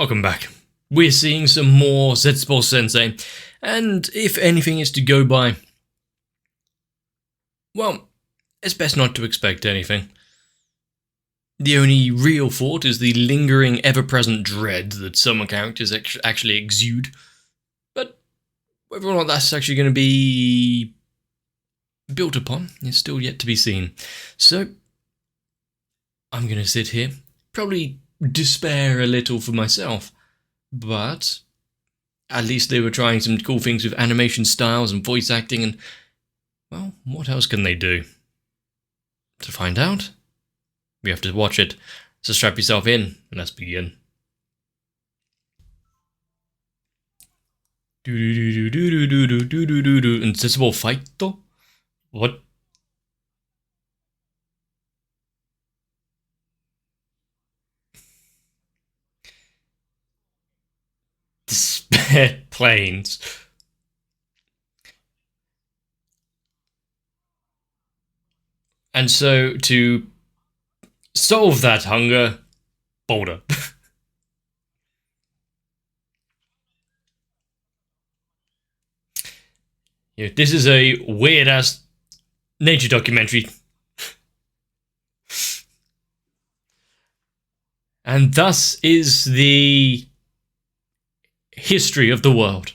Welcome back. We're seeing some more Zetsubou Sensei, and if anything is to go by, well, it's best not to expect anything. The only real thought is the lingering, ever-present dread that some characters actually exude, but whether or not that's actually going to be built upon is still yet to be seen. So, I'm going to sit here, probably despair a little for myself, but at least they were trying some cool things with animation styles and voice acting, and, well, what else can they do? To find out, we have to watch it, so strap yourself in, and let's begin. And Zetsubou fight though? What? Despair planes. And so, to solve that hunger, boulder. Yeah, this is a weird-ass nature documentary. And thus is the history of the world.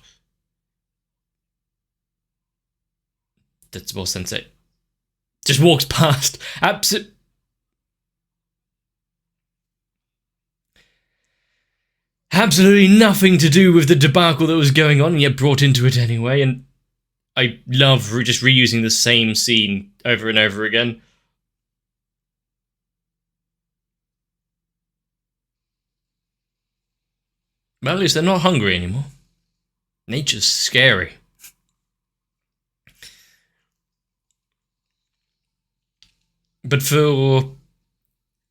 Zetsubou Sensei just walks past. Absolutely nothing to do with the debacle that was going on, and yet brought into it anyway. And I love just reusing the same scene over and over again. Well, at least they're not hungry anymore. Nature's scary. But for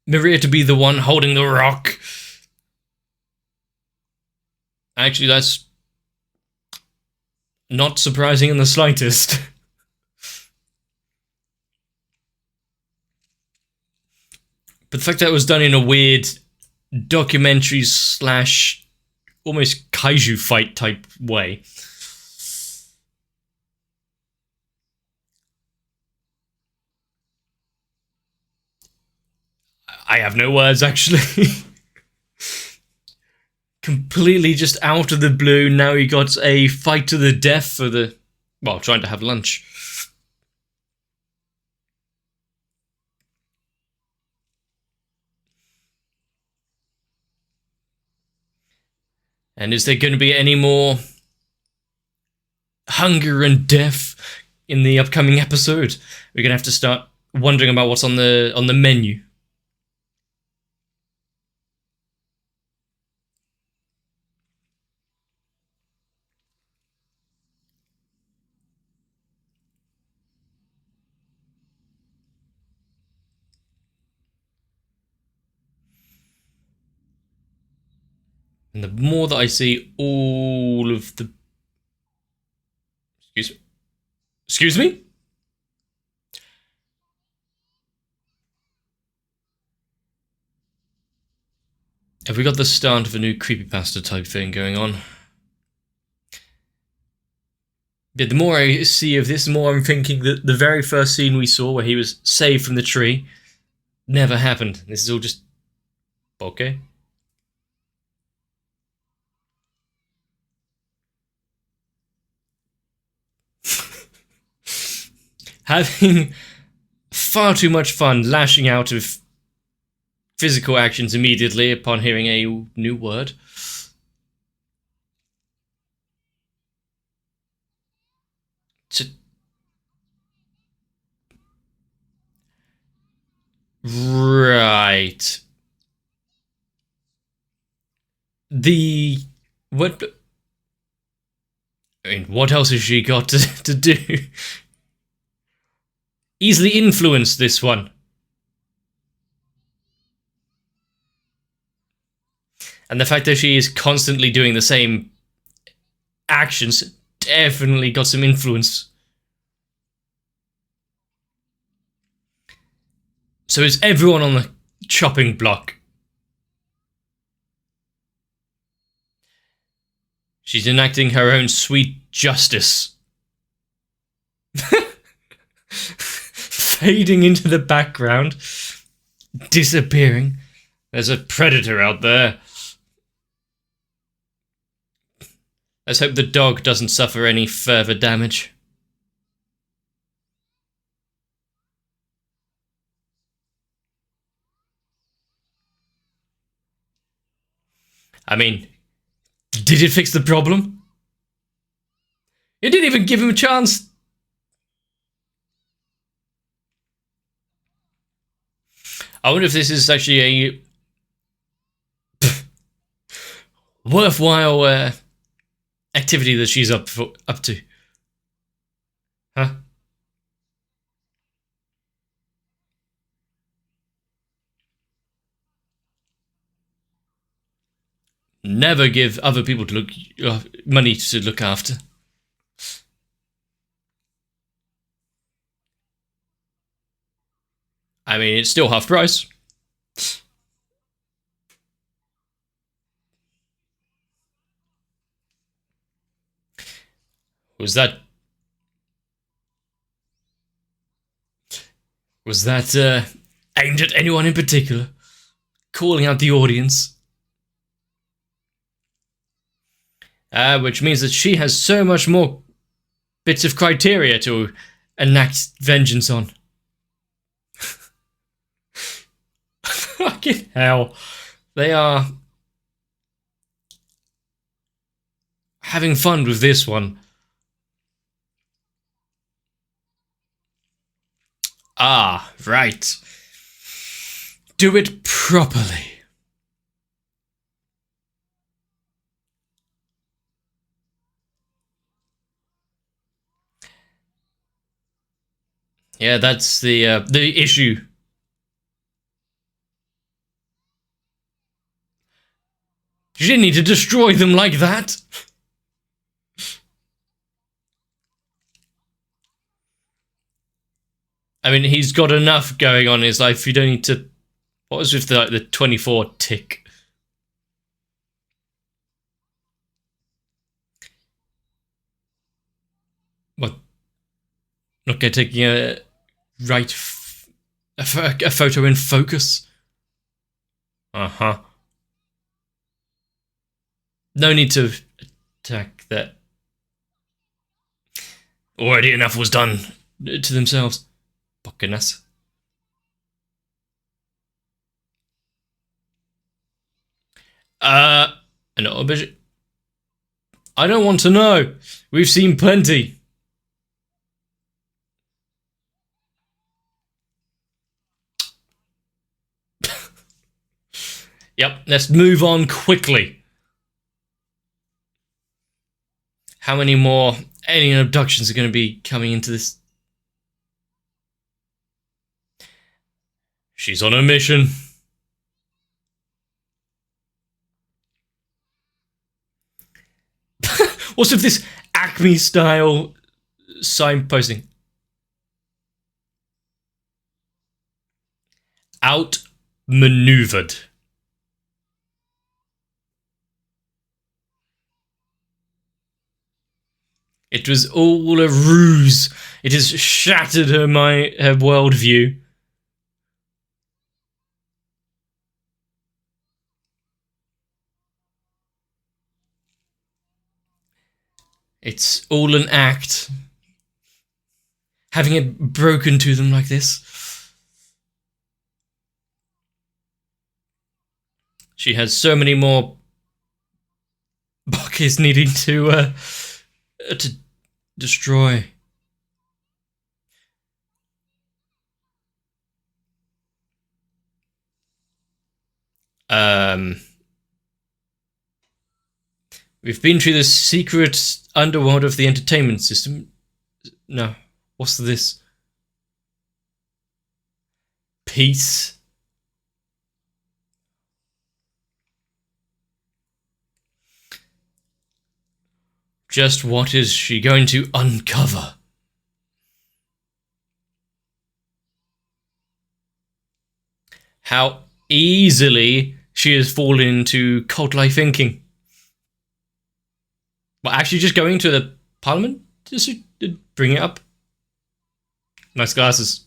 Maria to be the one holding the rock, actually, that's not surprising in the slightest. But the fact that it was done in a weird documentary / almost kaiju fight type way. I have no words, actually. Completely just out of the blue, now he got a fight to the death for the, well, trying to have lunch. And is there going to be any more hunger and death in the upcoming episode? We're going to have to start wondering about what's on the menu. And the more that I see all of the... Excuse me? Have we got the start of a new creepypasta type thing going on? Yeah, the more I see of this, the more I'm thinking that the very first scene we saw where he was saved from the tree never happened. This is all just... okay. Having far too much fun lashing out of physical actions immediately upon hearing a new word. Right. What? I mean, what else has she got to do? Easily influence this one. And the fact that she is constantly doing the same actions definitely got some influence. So is everyone on the chopping block? She's enacting her own sweet justice. Fading into the background. Disappearing. There's a predator out there. Let's hope the dog doesn't suffer any further damage. I mean, did it fix the problem? It didn't even give him a chance. I wonder if this is actually a worthwhile activity that she's up to. Huh? Never give other people to money to look after. I mean, it's still half price. Was that aimed at anyone in particular? Calling out the audience? Which means that she has so much more bits of criteria to enact vengeance on. Fucking hell. They are having fun with this one. Ah, right. Do it properly. Yeah, that's the issue. You didn't need to destroy them like that. I mean, he's got enough going on in his life. You don't need to. What was with the 24 tick? What? Not taking a photo in focus. No need to attack that. Already enough was done to themselves. Goodness. An objet. I don't want to know. We've seen plenty. Yep, let's move on quickly. How many more alien abductions are going to be coming into this? She's on a mission. What's with this Acme style signposting? Outmaneuvered. It was all a ruse. It has shattered her worldview. It's all an act. Having it broken to them like this. She has so many more buckets needing to destroy. We've been through the secret underworld of the entertainment system. No, what's this? Peace. Just what is she going to uncover? How easily she has fallen into cult-like thinking. Well, actually, just going to the parliament? Just bring it up. Nice glasses.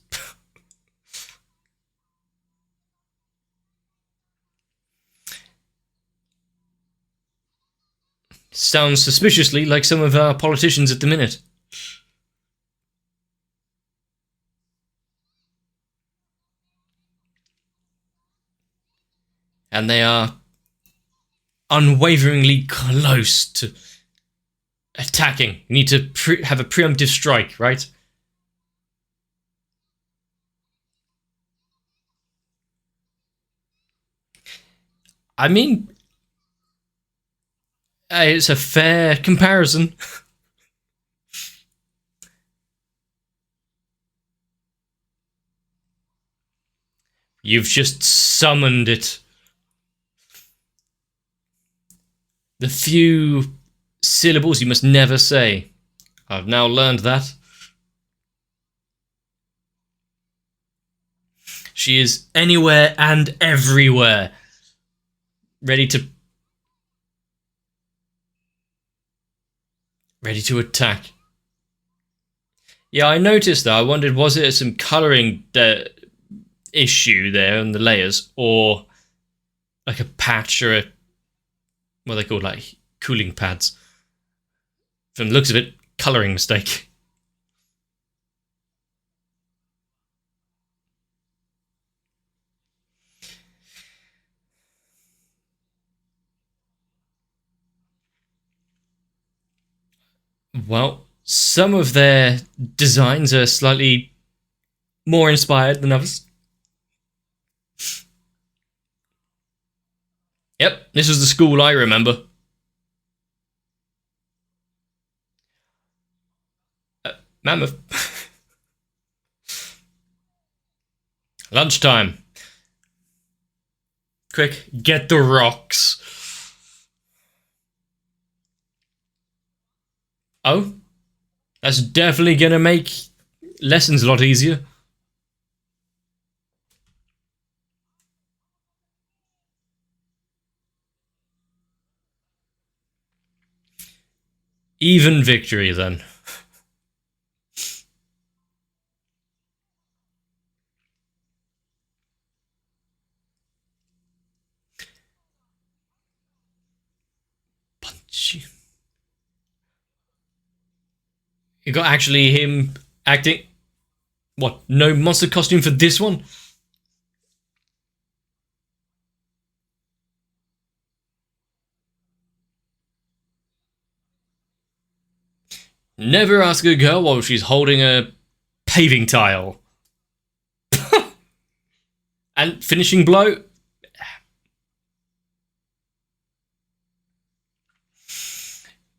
Sounds suspiciously like some of our politicians at the minute. And they are unwaveringly close to attacking. You need to have a preemptive strike, right? I mean, it's a fair comparison. You've just summoned it. The few syllables you must never say. I've now learned that. She is anywhere and everywhere. Ready to attack. Yeah, I noticed that. I wondered, was it some colouring issue there on the layers, or like a patch or a what are they called, like cooling pads? From the looks of it, colouring mistake. Well, some of their designs are slightly more inspired than others. Yep, this was the school I remember. Mammoth. Lunchtime. Quick, get the rocks. Oh? That's definitely gonna make lessons a lot easier. Even victory, then. Punch. You got actually him acting. What? No monster costume for this one? Never ask a girl while she's holding a paving tile. And finishing blow.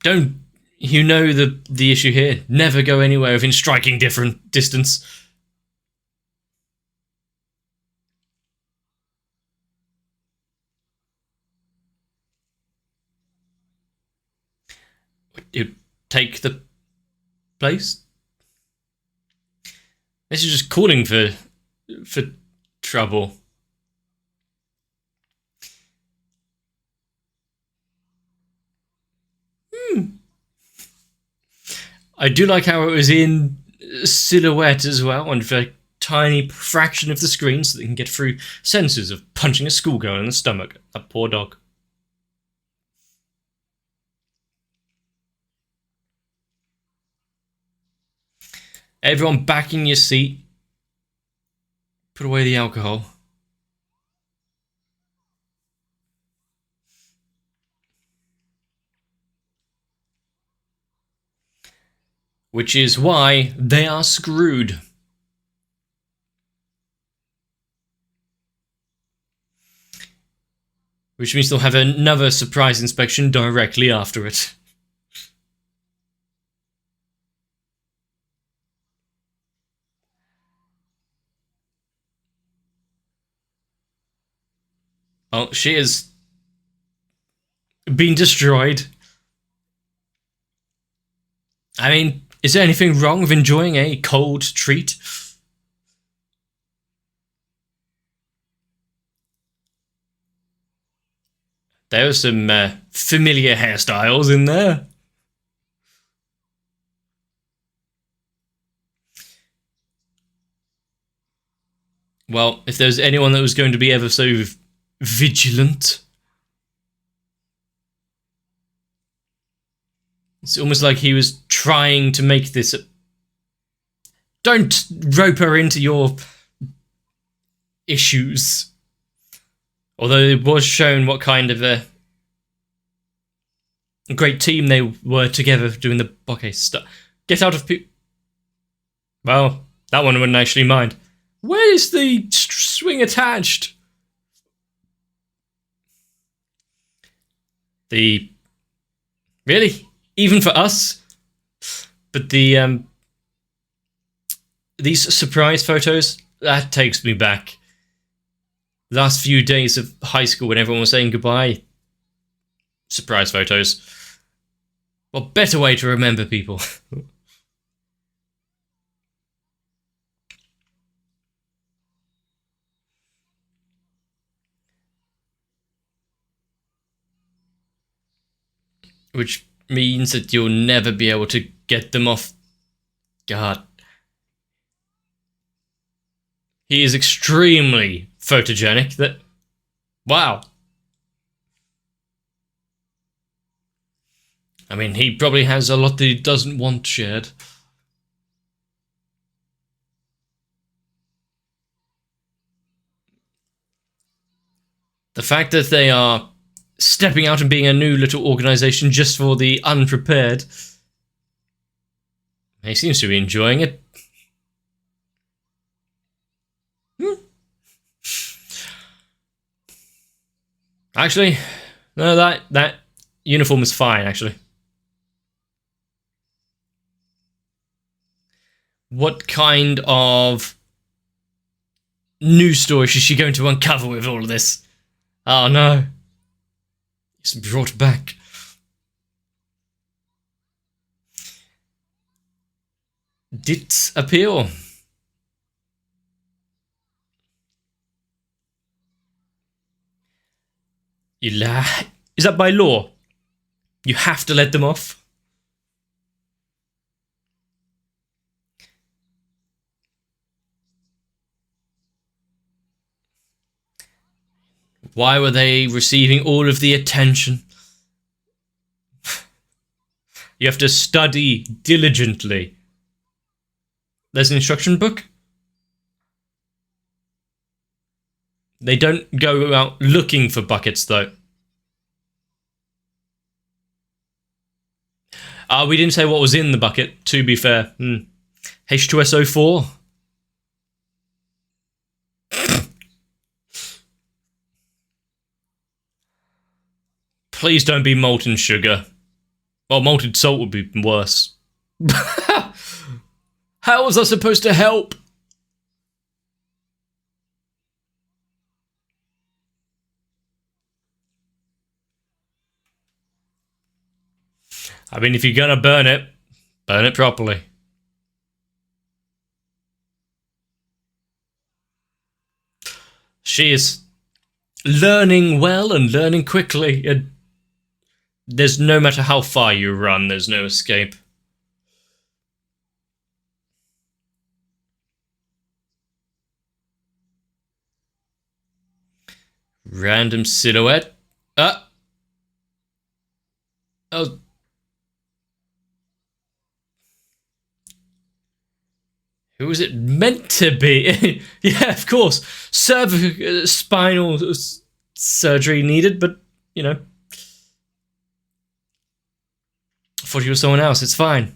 Don't you know the issue here? Never go anywhere within striking different distance. You take the place. This is just calling for trouble. I do like how it was in silhouette as well, on a tiny fraction of the screen, so they can get through sensors of punching a schoolgirl in the stomach. That poor dog. Everyone back in your seat. Put away the alcohol. Which is why they are screwed. Which means they'll have another surprise inspection directly after it. Oh, she has been destroyed. I mean, is there anything wrong with enjoying a cold treat? There were some familiar hairstyles in there. Well, if there's anyone that was going to be ever so vigilant, it's almost like he was trying to make this. Don't rope her into your issues. Although it was shown what kind of a great team they were together doing the bokeh stuff. Get out of Well, that one wouldn't actually mind. Where's the swing attached? Really? Even for us? But these surprise photos, that takes me back. Last few days of high school when everyone was saying goodbye. Surprise photos. What better way to remember people? Which means that you'll never be able to get them off. God. He is extremely photogenic. That. Wow. I mean, he probably has a lot that he doesn't want shared. The fact that they are stepping out and being a new little organisation just for the unprepared. He seems to be enjoying it. Actually, no, that uniform is fine, actually. What kind of news story is she going to uncover with all of this? Oh no. He's brought back. Dit appeal. Is that by law? You have to let them off? Why were they receiving all of the attention? You have to study diligently. There's an instruction book. They don't go out looking for buckets, though. We didn't say what was in the bucket, to be fair. H2SO4. Please don't be molten sugar. Well, molten salt would be worse. How was I supposed to help? I mean, if you're gonna burn it properly. She is learning well and learning quickly. And there's no matter how far you run, there's no escape. Random silhouette. Oh. Who was it meant to be? Yeah, of course. Spinal surgery needed, but, you know. I thought you were someone else. It's fine.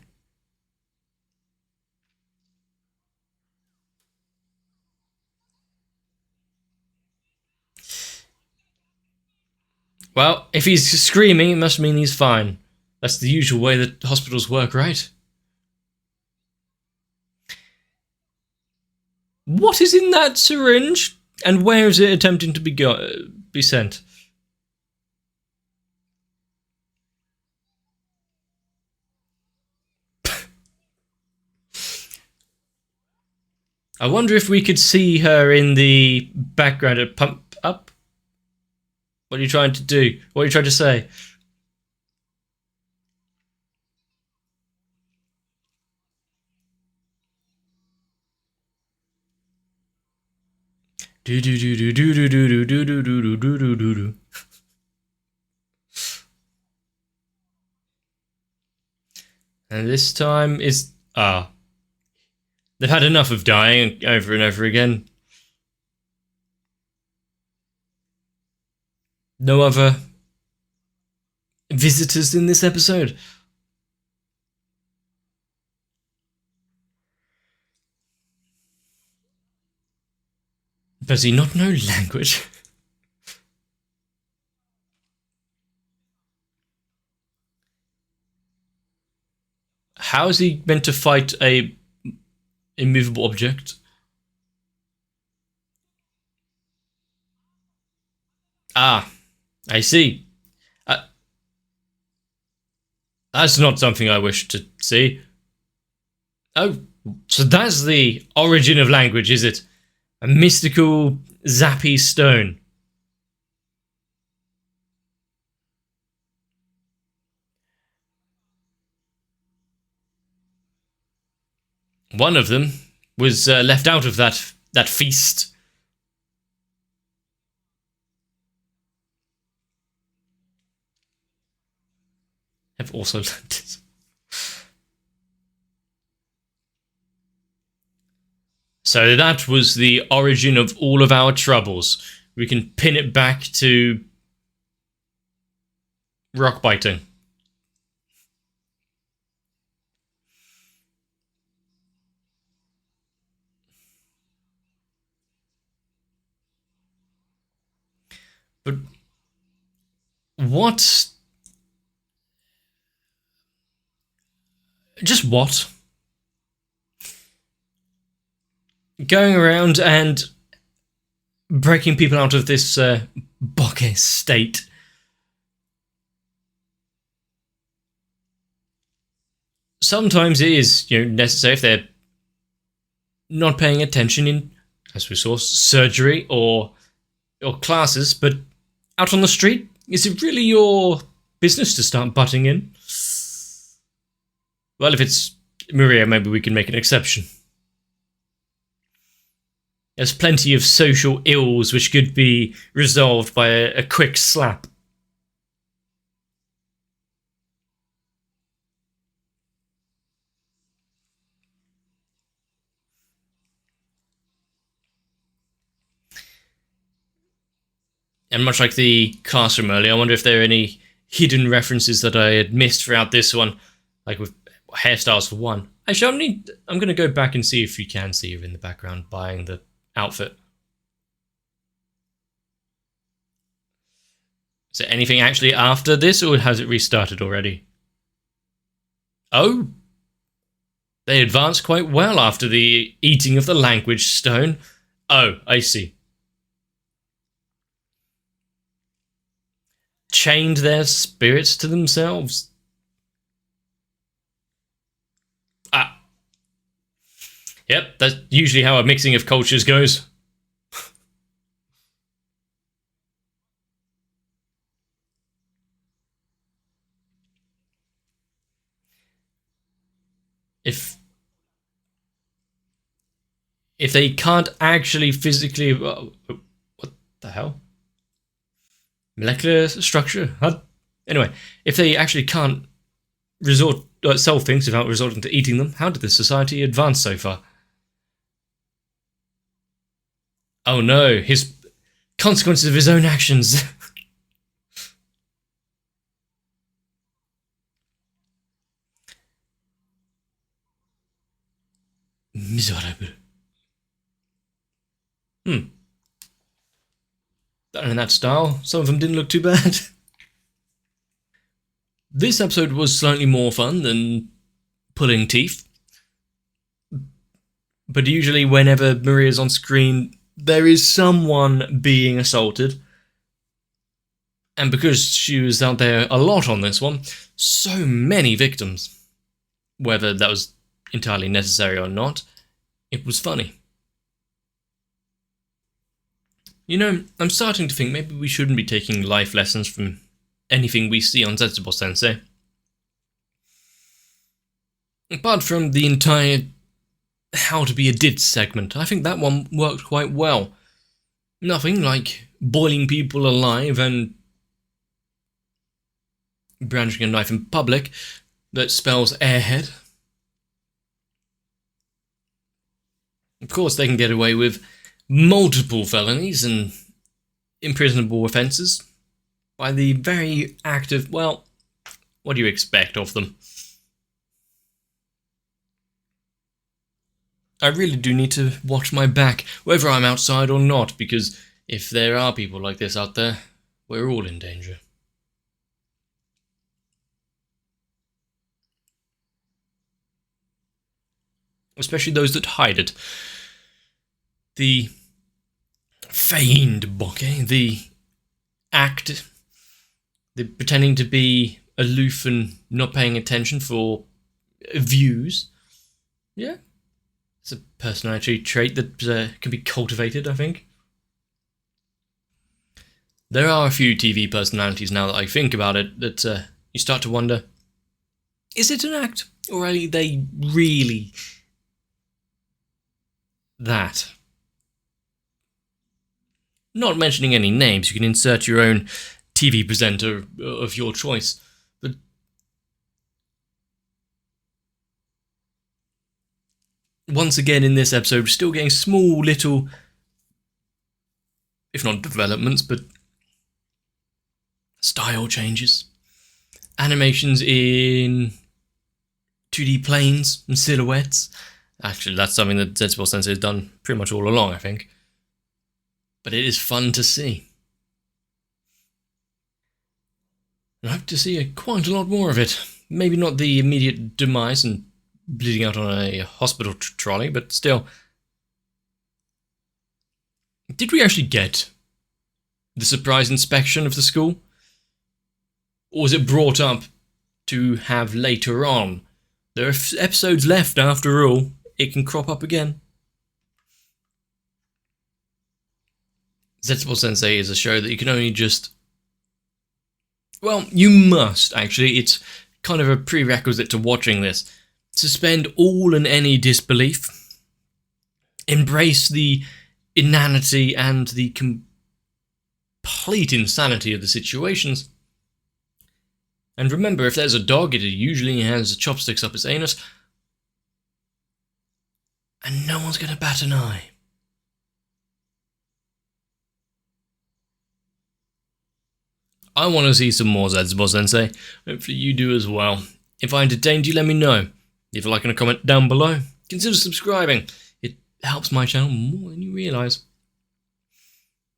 Well, if he's screaming, it must mean he's fine. That's the usual way that hospitals work, right? What is in that syringe? And where is it attempting to be sent? I wonder if we could see her in the background at Pump Up? What are you trying to do? What are you trying to say? Do do do do do do do do do do do do do do. And this time is they've had enough of dying over and over again. No other visitors in this episode. Does he not know language? How is he meant to fight a immovable object? Ah, I see. That's not something I wish to see. Oh, so that's the origin of language, is it? A mystical, zappy stone. One of them was left out of that feast. I've also learned it. So that was the origin of all of our troubles. We can pin it back to rock biting. But what? Just what? Going around and breaking people out of this bokeh state. Sometimes it is, necessary if they're not paying attention in, as we saw, surgery or classes, but out on the street, is it really your business to start butting in? Well, if it's Maria, maybe we can make an exception. There's plenty of social ills which could be resolved by a quick slap. And much like the classroom earlier, I wonder if there are any hidden references that I had missed throughout this one, like with hairstyles for one. Actually, I'm going to go back and see if you can see her in the background buying the outfit. Is there anything actually after this, or has it restarted already? Oh, they advanced quite well after the eating of the language stone. Oh, I see. Chained their spirits to themselves. Ah. Yep, that's usually how a mixing of cultures goes. If they can't actually physically... what the hell? Molecular structure? Huh? Anyway, if they actually can't sell things without resorting to eating them, how did the society advance so far? Oh no, his consequences of his own actions. Miserable. In that style, some of them didn't look too bad. This episode was slightly more fun than pulling teeth. But usually whenever Maria's on screen, there is someone being assaulted. And because she was out there a lot on this one, so many victims. Whether that was entirely necessary or not, it was funny. I'm starting to think maybe we shouldn't be taking life lessons from anything we see on Zetsubou Sensei. Apart from the entire how to be a did segment, I think that one worked quite well. Nothing like boiling people alive and brandishing a knife in public that spells airhead. Of course, they can get away with multiple felonies and imprisonable offences by the very act of, well, what do you expect of them? I really do need to watch my back, whether I'm outside or not, because if there are people like this out there, we're all in danger. Especially those that hide it. The feigned bokeh, the act, the pretending to be aloof and not paying attention for views. Yeah. It's a personality trait that can be cultivated, I think. There are a few TV personalities, now that I think about it, that you start to wonder, is it an act, or are they really that? Not mentioning any names, you can insert your own TV presenter of your choice, but once again in this episode, we're still getting small little, if not developments, but style changes. Animations in 2D planes and silhouettes. Actually, that's something that Zetsubou Sensei has done pretty much all along, I think. But it is fun to see. I hope to see quite a lot more of it. Maybe not the immediate demise and bleeding out on a hospital trolley, but still. Did we actually get the surprise inspection of the school? Or was it brought up to have later on? There are episodes left after all. It can crop up again. Zetsubou Sensei is a show that you can only just... Well, you must, actually. It's kind of a prerequisite to watching this. Suspend all and any disbelief. Embrace the inanity and the complete insanity of the situations. And remember, if there's a dog, it usually has chopsticks up its anus. And no one's going to bat an eye. I want to see some more Zetsubou Sensei. Hopefully you do as well. If I entertained you, let me know. Leave a like and a comment down below. Consider subscribing. It helps my channel more than you realise.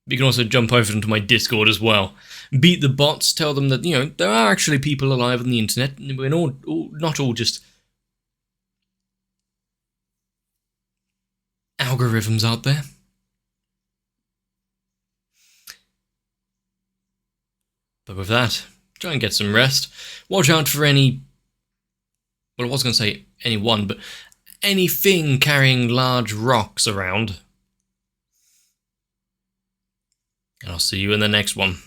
You can also jump over into my Discord as well. Beat the bots, tell them that, there are actually people alive on the internet, and we're not all just algorithms out there. But with that, try and get some rest. Watch out for any... Well, I was going to say anyone, but anything carrying large rocks around. And I'll see you in the next one.